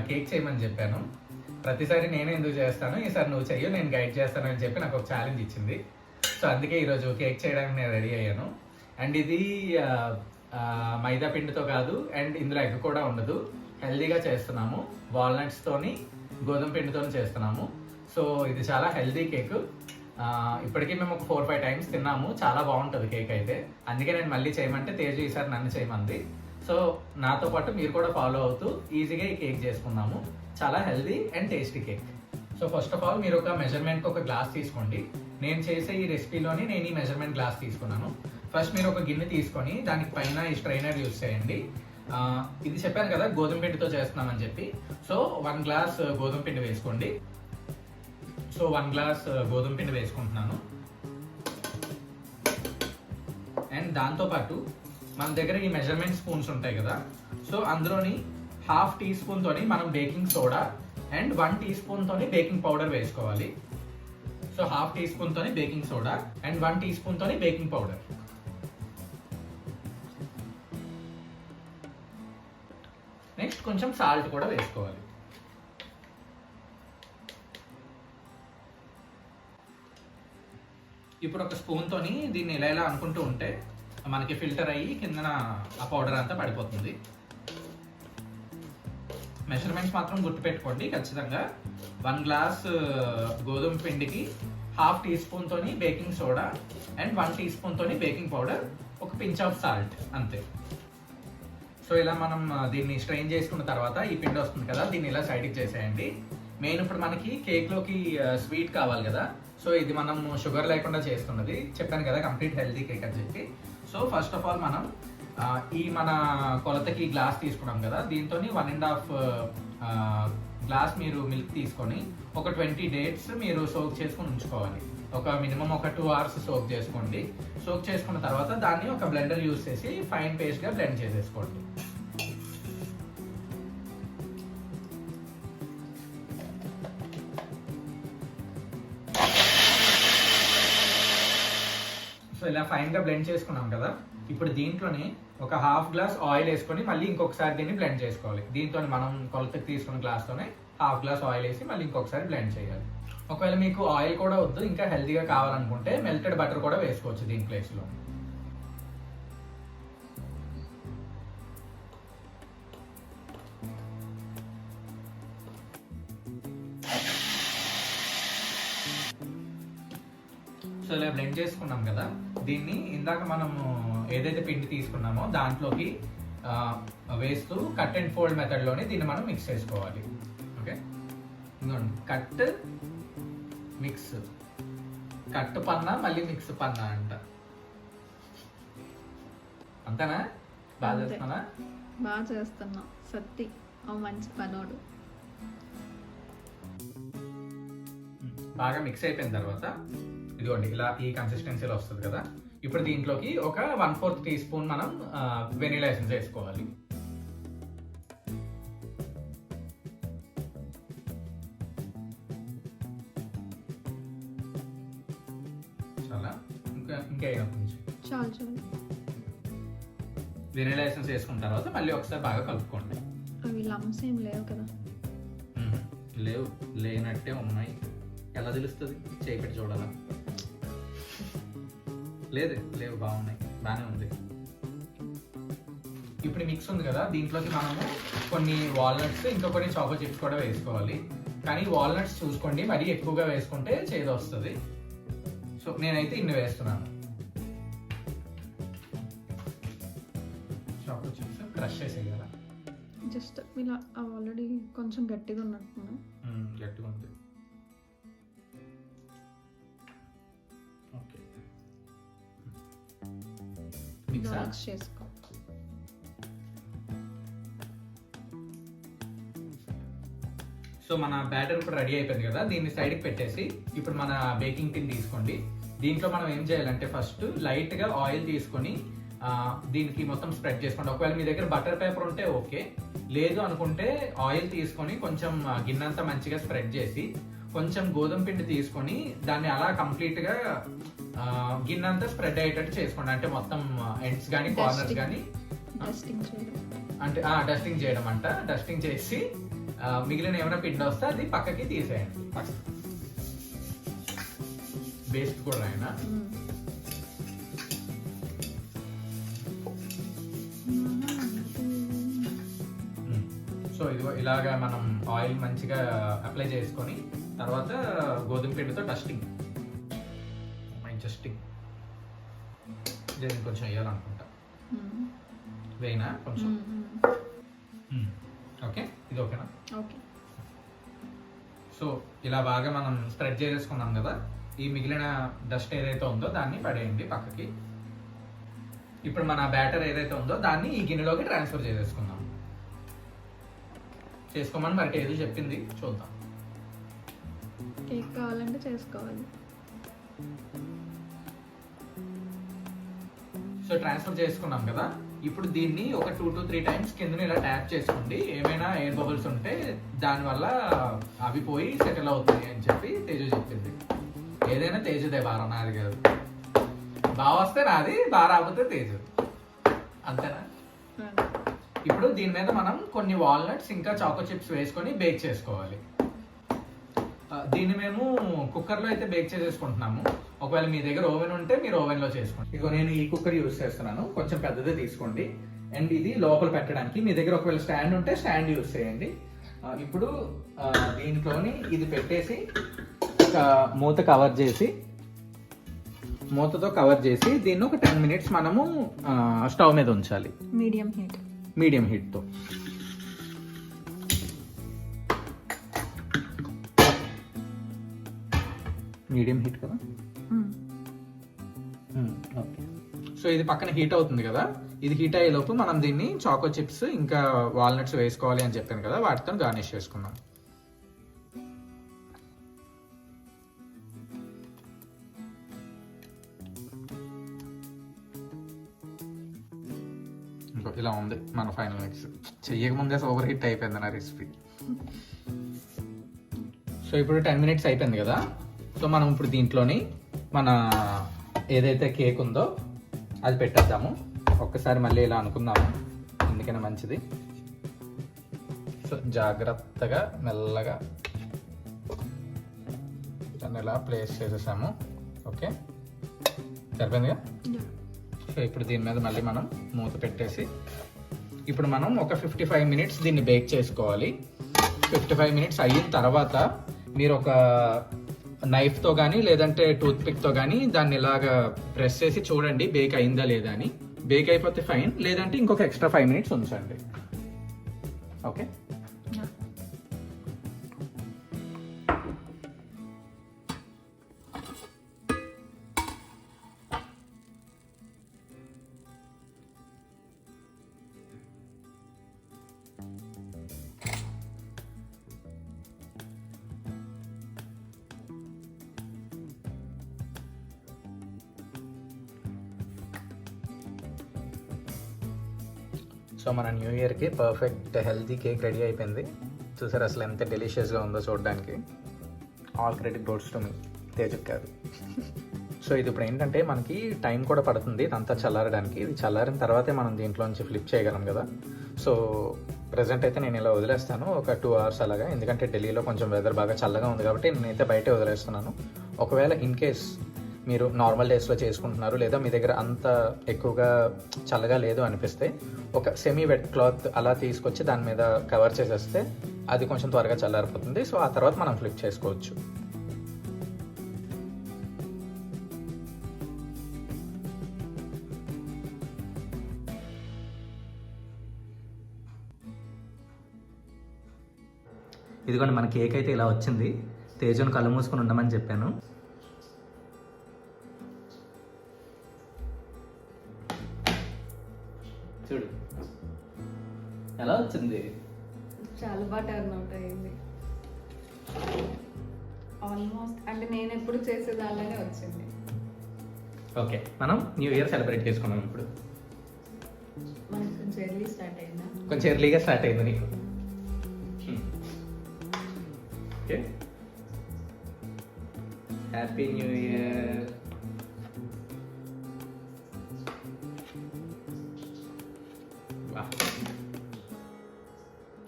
Cake చేయమని చెప్పాను. ప్రతిసారి నేనే ఎందుకు చేస్తాను, ఈసారి నువ్వు చెయ్యు, నేను గైడ్ చేస్తాను అని చెప్పి నాకు ఒక ఛాలెంజ్ ఇచ్చింది. సో అందుకే ఈరోజు కేక్ చేయడానికి నేను రెడీ అయ్యాను. అండ్ ఇది మైదా పిండితో కాదు, అండ్ ఇందులో ఎగ్ కూడా ఉండదు. హెల్దీగా చేస్తున్నాము, వాల్నట్స్తోని గోధుమ పిండితో చేస్తున్నాము. సో ఇది చాలా హెల్దీ కేక్. ఇప్పటికీ మేము ఒక 4-5 టైమ్స్ తిన్నాము. చాలా బాగుంటుంది కేక్ అయితే. అందుకే నేను మళ్ళీ చేయమంటే తేజు ఈసారి నన్ను చేయమంది. సో నాతో పాటు మీరు కూడా ఫాలో అవుతూ ఈజీగా ఈ కేక్ చేసుకుందాము. చాలా healthy and tasty cake. So first of all మీరు ఒక మెజర్మెంట్కి ఒక గ్లాస్ తీసుకోండి. నేను చేసే ఈ రెసిపీలోని నేను ఈ మెజర్మెంట్ గ్లాస్ తీసుకున్నాను. ఫస్ట్ మీరు ఒక గిన్నె తీసుకొని దానికి పైన ఈ స్ట్రైనర్ యూజ్ చేయండి. ఇది చెప్పాను కదా గోధుమ పిండితో చేస్తున్నామని చెప్పి. సో 1 గ్లాస్ గోధుమ పిండి వేసుకోండి. సో 1 గ్లాస్ గోధుమ పిండి వేసుకుంటున్నాను. అండ్ దాంతోపాటు మన దగ్గర ఈ మెజర్మెంట్ స్పూన్స్ ఉంటాయి కదా, సో అందులోని 1/2 టీ స్పూన్ తోని మనం baking soda and 1 teaspoon తోని బేకింగ్ పౌడర్ వేసుకోవాలి. సో 1/2 టీ స్పూన్ తోని baking soda and 1 teaspoon తోని బేకింగ్ పౌడర్. నెక్స్ట్ కొంచెం సాల్ట్ కూడా వేసుకోవాలి. ఇప్పుడు ఒక స్పూన్ తోని దీన్ని ఇలా అనుకుంటూ ఉంటే మనకి ఫిల్టర్ అయ్యి కిందన ఆ పౌడర్ అంతా పడిపోతుంది. మెజర్మెంట్స్ మాత్రం గుర్తుపెట్టుకోండి ఖచ్చితంగా. 1 గ్లాస్ గోధుమ పిండికి 1/2 టీ స్పూన్ తోని baking soda and 1 teaspoon తోని బేకింగ్ పౌడర్, ఒక పించ్ ఆఫ్ సాల్ట్, అంతే. సో ఇలా మనం దీన్ని స్ట్రెయిన్ చేసుకున్న తర్వాత ఈ పిండి వస్తుంది కదా, దీన్ని ఇలా సైడ్కి చేసేయండి. మెయిన్ ఇప్పుడు మనకి కేక్లోకి స్వీట్ కావాలి కదా, సో ఇది మనం షుగర్ లేకుండా చేస్తున్నది. చెప్పాను కదా కంప్లీట్ హెల్తీ కేక్ అని చెప్పి. సో ఫస్ట్ ఆఫ్ ఆల్ మనం ఈ మన కొలతకి గ్లాస్ తీసుకున్నాం కదా, దీంతో 1.5 గ్లాస్ మీరు మిల్క్ తీసుకొని ఒక 20 డేట్స్ మీరు సోక్ చేసుకొని ఉంచుకోవాలి. ఒక మినిమం ఒక 2 hours సోక్ చేసుకోండి. సోక్ చేసుకున్న తర్వాత దాన్ని ఒక బ్లెండర్ యూజ్ చేసి ఫైన్ పేస్ట్గా బ్లెండ్ చేసేసుకోండి. సో ఇలా ఫైన్గా బ్లెండ్ చేసుకున్నాం కదా, ఇప్పుడు దీంట్లోని ఒక 1/2 గ్లాస్ ఆయిల్ వేసుకొని మళ్ళీ ఇంకొకసారి దీన్ని బ్లెండ్ చేసుకోవాలి. దీంతో మనం కొలతకి తీసుకున్న గ్లాస్తోనే 1/2 గ్లాస్ ఆయిల్ వేసి మళ్ళీ ఇంకొకసారి బ్లెండ్ చేయాలి. ఒకవేళ మీకు ఆయిల్ కూడా వద్దు, ఇంకా హెల్తీగా కావాలనుకుంటే మెల్టెడ్ బటర్ కూడా వేసుకోవచ్చు దీని ప్లేస్లో. సో ఇలా బ్లెండ్ చేసుకున్నాం కదా, దీన్ని ఇందాక మనము ఏదైతే పిండి తీసుకున్నామో దాంట్లోకి వేస్తూ కట్ అండ్ ఫోల్డ్ మెథడ్లోనే దీన్ని మనం మిక్స్ చేసుకోవాలి. ఓకే, కట్ మిక్స్, కట్ పన్నా మళ్ళీ మిక్స్ పన్నా అంట. అంతేనా? బాగా చేస్తున్నా? బాగా చేస్తున్నా సత్తి, మంచి పనోడు. బాగా మిక్స్ అయిపోయిన తర్వాత ఇదిగోండి ఇలా ఈ కన్సిస్టెన్సీలో వస్తుంది కదా, ఇప్పుడు దీంట్లోకి ఒక 1/4 టీ స్పూన్ మనం వెనిలా ఎసెన్స్ వేసుకోవాలి. చాలా ఇంకా కొంచెం చాలు. వెనిలా ఎసెన్స్ వేసుకున్న తర్వాత మళ్ళీ ఒకసారి బాగా కలుపుకోండి. అవి లమ్స్ ఏం లేవు కదా? లేవు, లేనట్టే ఉన్నాయి. ఎలా తెలుస్తుంది? చేయి పెట్టి చూడాలా? లేవు, బాగున్నాయి, బాగానే ఉంది. ఇప్పుడు మిక్స్ ఉంది కదా, దీంట్లోకి మనము కొన్ని వాల్నట్స్ ఇంకా కొన్ని చాకో చిప్స్ కూడా వేసుకోవాలి. కానీ వాల్నట్స్ చూసుకోండి, మరీ ఎక్కువగా వేసుకుంటే చేదు వస్తుంది. సో నేనైతే ఇన్ని వేస్తున్నాను. చాకో చిప్స్ క్రష్ చేసేయాల. జస్ట్ ఇలా ఆల్రెడీ కొంచెం గట్టిగా ఉన్నట్టున్నా. గట్టిగా ఉంది. ఓకే, మిక్స్ చేసుకో. సో మన బ్యాటర్ ఇప్పుడు రెడీ అయిపోయింది కదా, దీన్ని సైడ్కి పెట్టేసి ఇప్పుడు మన బేకింగ్ టిన్ తీసుకోండి. దీంట్లో మనం ఏం చేయాలంటే ఫస్ట్ లైట్గా ఆయిల్ తీసుకొని దీనికి మొత్తం స్ప్రెడ్ చేసుకోండి. ఒకవేళ మీ దగ్గర బటర్ పేపర్ ఉంటే ఓకే, లేదు అనుకుంటే ఆయిల్ తీసుకొని కొంచెం గిన్నెంతా మంచిగా స్ప్రెడ్ చేసి కొంచెం గోధుమ పిండి తీసుకొని దాన్ని అలా కంప్లీట్గా గిన్నెంతా స్ప్రెడ్ అయ్యేటట్టు చేసుకోండి. అంటే మొత్తం ఎండ్స్ కానీ కార్నర్స్ కానీ డస్టింగ్ చేయడం అంటే డస్టింగ్ చేయడం అంట. డస్టింగ్ చేసి మిగిలిన ఏమైనా పిండి వస్తే అది పక్కకి తీసేయండి. బేస్ట్ కూడా ఆయన. సో ఇదిగో ఇలాగా మనం ఆయిల్ మంచిగా అప్లై చేసుకొని తర్వాత గోధుమ పిండితో డస్టింగ్ దీన్ని కొంచెం వేయాలనుకుంటా. వేయినా కొంచెం. ఓకే, ఇది ఓకేనా? ఓకే. సో ఇలా బాగా మనం స్ప్రెడ్ చేసేసుకున్నాం కదా. ఈ మిగిలిన డస్ట్ ఏదైతే ఉందో దాన్ని పడేయండి పక్కకి. ఇప్పుడు మన బ్యాటర్ ఏదైతే ఉందో దాన్ని ఈ గిన్నెలోకి ట్రాన్స్ఫర్ చేసేసుకుందాం. చేసుకోమని మరి ఏదో చెప్పింది, చూద్దాం. కేక్ కావాలంటే చేసుకోవాలి. సో ట్రాన్స్ఫర్ చేసుకున్నాం కదా. ఇప్పుడు దీన్ని ఒక 2 to 3 టైమ్స్ కింద ఇలా ట్యాప్ చేసుకోండి. ఏమైనా ఎయిర్ బబుల్స్ ఉంటే దానివల్ల అవి పోయి సెటిల్ అవుతాయి అని చెప్పి తేజు చెప్పింది. ఏదైనా తేజుదే భారం, నాది కాదు. బాగా వస్తే నాది, బాగా రాకపోతే తేజు, అంతేనా? ఇప్పుడు దీని మీద మనం కొన్ని వాల్నట్స్ ఇంకా చాకో చిప్స్ వేసుకొని బేక్ చేసుకోవాలి. దీన్ని మేము కుక్కర్లో అయితే బేక్ చేసేసుకుంటున్నాము. ఒకవేళ మీ దగ్గర ఓవెన్ ఉంటే మీరు ఓవెన్లో చేసుకోండి. ఇదిగో నేను ఈ కుక్కర్ యూజ్ చేస్తున్నాను, కొంచెం పెద్దదే తీసుకోండి. అండ్ ఇది లోపల పెట్టడానికి మీ దగ్గర ఒకవేళ స్టాండ్ ఉంటే స్టాండ్ యూజ్ చేయండి. ఇప్పుడు దీంట్లోని ఇది పెట్టేసి మూతతో కవర్ చేసి దీన్ని ఒక 10 minutes మనము స్టవ్ మీద ఉంచాలి. మీడియం హీట్తో. మీడియం హీట్ కదా. ఓకే. సో ఇది పక్కన హీట్ అవుతుంది కదా. ఇది హీట్ అయ్యేలోపు మనం దీన్ని చాకో చిప్స్ ఇంకా వాల్నట్స్ వేసుకోవాలి అని చెప్పాను కదా, వాటితో గార్నిష్ చేసుకుందాం. ఇలా ఉంది మన ఫైనల్ మిక్స్. చెయ్యకముందే ఓవర్ హిట్ అయిపోయింది నా రెసిపీ. సో ఇప్పుడు 10 minutes అయిపోయింది కదా. సో మనం ఇప్పుడు దీంట్లోని మన ఏదైతే కేక్ ఉందో అది పెట్టేద్దాము. ఒక్కసారి మళ్ళీ ఇలా అనుకుందాము, ఎందుకైనా మంచిది. సో జాగ్రత్తగా మెల్లగా దాన్ని ఇలా ప్లేస్ చేసేసాము. ఓకే, సరిపోయిందిగా. సో ఇప్పుడు దీని మీద మళ్ళీ మనం మూత పెట్టేసి ఇప్పుడు మనం ఒక 55 minutes దీన్ని బేక్ చేసుకోవాలి. 55 minutes అయిన తర్వాత మీరు ఒక నైఫ్తో కానీ లేదంటే టూత్పిక్తో కానీ దాన్ని ఇలాగా ప్రెస్ చేసి చూడండి బేక్ అయిందా లేదా అని. బేక్ అయిపోతే ఫైన్, లేదంటే ఇంకొక ఎక్స్ట్రా 5 minutes ఉంచండి. ఓకే. సో మన న్యూ ఇయర్కి పర్ఫెక్ట్ హెల్తీ కేక్ రెడీ అయిపోయింది. చూసారు అసలు ఎంత డెలిషియస్గా ఉందో చూడడానికి. ఆల్ క్రెడిట్ గోడ్స్ టు మీ, తేజుక్ కాదు. సో ఇది ఇప్పుడు ఏంటంటే మనకి టైం కూడా పడుతుంది ఇదంతా చల్లారడానికి. ఇది చల్లారిన తర్వాతే మనం దీంట్లోంచి ఫ్లిప్ చేయగలం కదా. సో ప్రజెంట్ అయితే నేను ఇలా వదిలేస్తాను ఒక 2 hours అలాగా, ఎందుకంటే ఢిల్లీలో కొంచెం వెదర్ బాగా చల్లగా ఉంది కాబట్టి నేనైతే బయటే వదిలేస్తున్నాను. ఒకవేళ ఇన్ కేస్ మీరు నార్మల్ డేస్లో చేసుకుంటున్నారు లేదా మీ దగ్గర అంత ఎక్కువగా చల్లగా లేదు అనిపిస్తే ఒక సెమీ వెట్ క్లాత్ అలా తీసుకొచ్చి దాని మీద కవర్ చేసేస్తే అది కొంచెం త్వరగా చల్లారిపోతుంది. సో ఆ తర్వాత మనం ఫ్లిప్ చేసుకోవచ్చు. ఇదిగోండి మన కేక్ అయితే ఇలా వచ్చింది. తేజుని కళ్ళు మూసుకొని ఉండమని చెప్పాను. చూడు ఎలా వచ్చింది. చాలా బాగా టర్న్ అవుట్ అయింది. ఆల్మోస్ట్ అంటే నేను ఎప్పుడు చేసేదాలానే వచ్చింది. ఓకే, మనం న్యూ ఇయర్ సెలబ్రేట్ చేసుకున్నాం. ఇప్పుడు మనకి కొంచెం ఎర్లీ స్టార్ట్ అయిందా? కొంచెం ఎర్లీగా స్టార్ట్ అయింది నీకు. Okay, happy new year.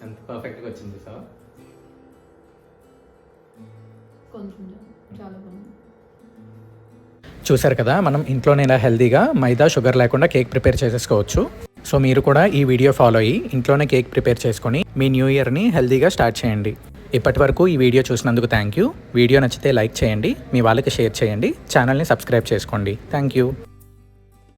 ఎంత పర్ఫెక్ట్గా వచ్చింది సార్. కొంచెం చాలా బాగుంది. చూసారు కదా, మనం ఇంట్లోనే ఇలా హెల్తీగా మైదా షుగర్ లేకుండా కేక్ ప్రిపేర్ చేసేసుకోవచ్చు. సో మీరు కూడా ఈ వీడియో ఫాలో అయ్యి ఇంట్లోనే కేక్ ప్రిపేర్ చేసుకొని మీ న్యూ ఇయర్ని హెల్తీగా స్టార్ట్ చేయండి. ఇప్పటి వరకు ఈ వీడియో చూసినందుకు థ్యాంక్ యూ. వీడియో నచ్చితే లైక్ చేయండి, మీ వాళ్ళకి షేర్ చేయండి, ఛానల్ని సబ్స్క్రైబ్ చేసుకోండి. Thank you.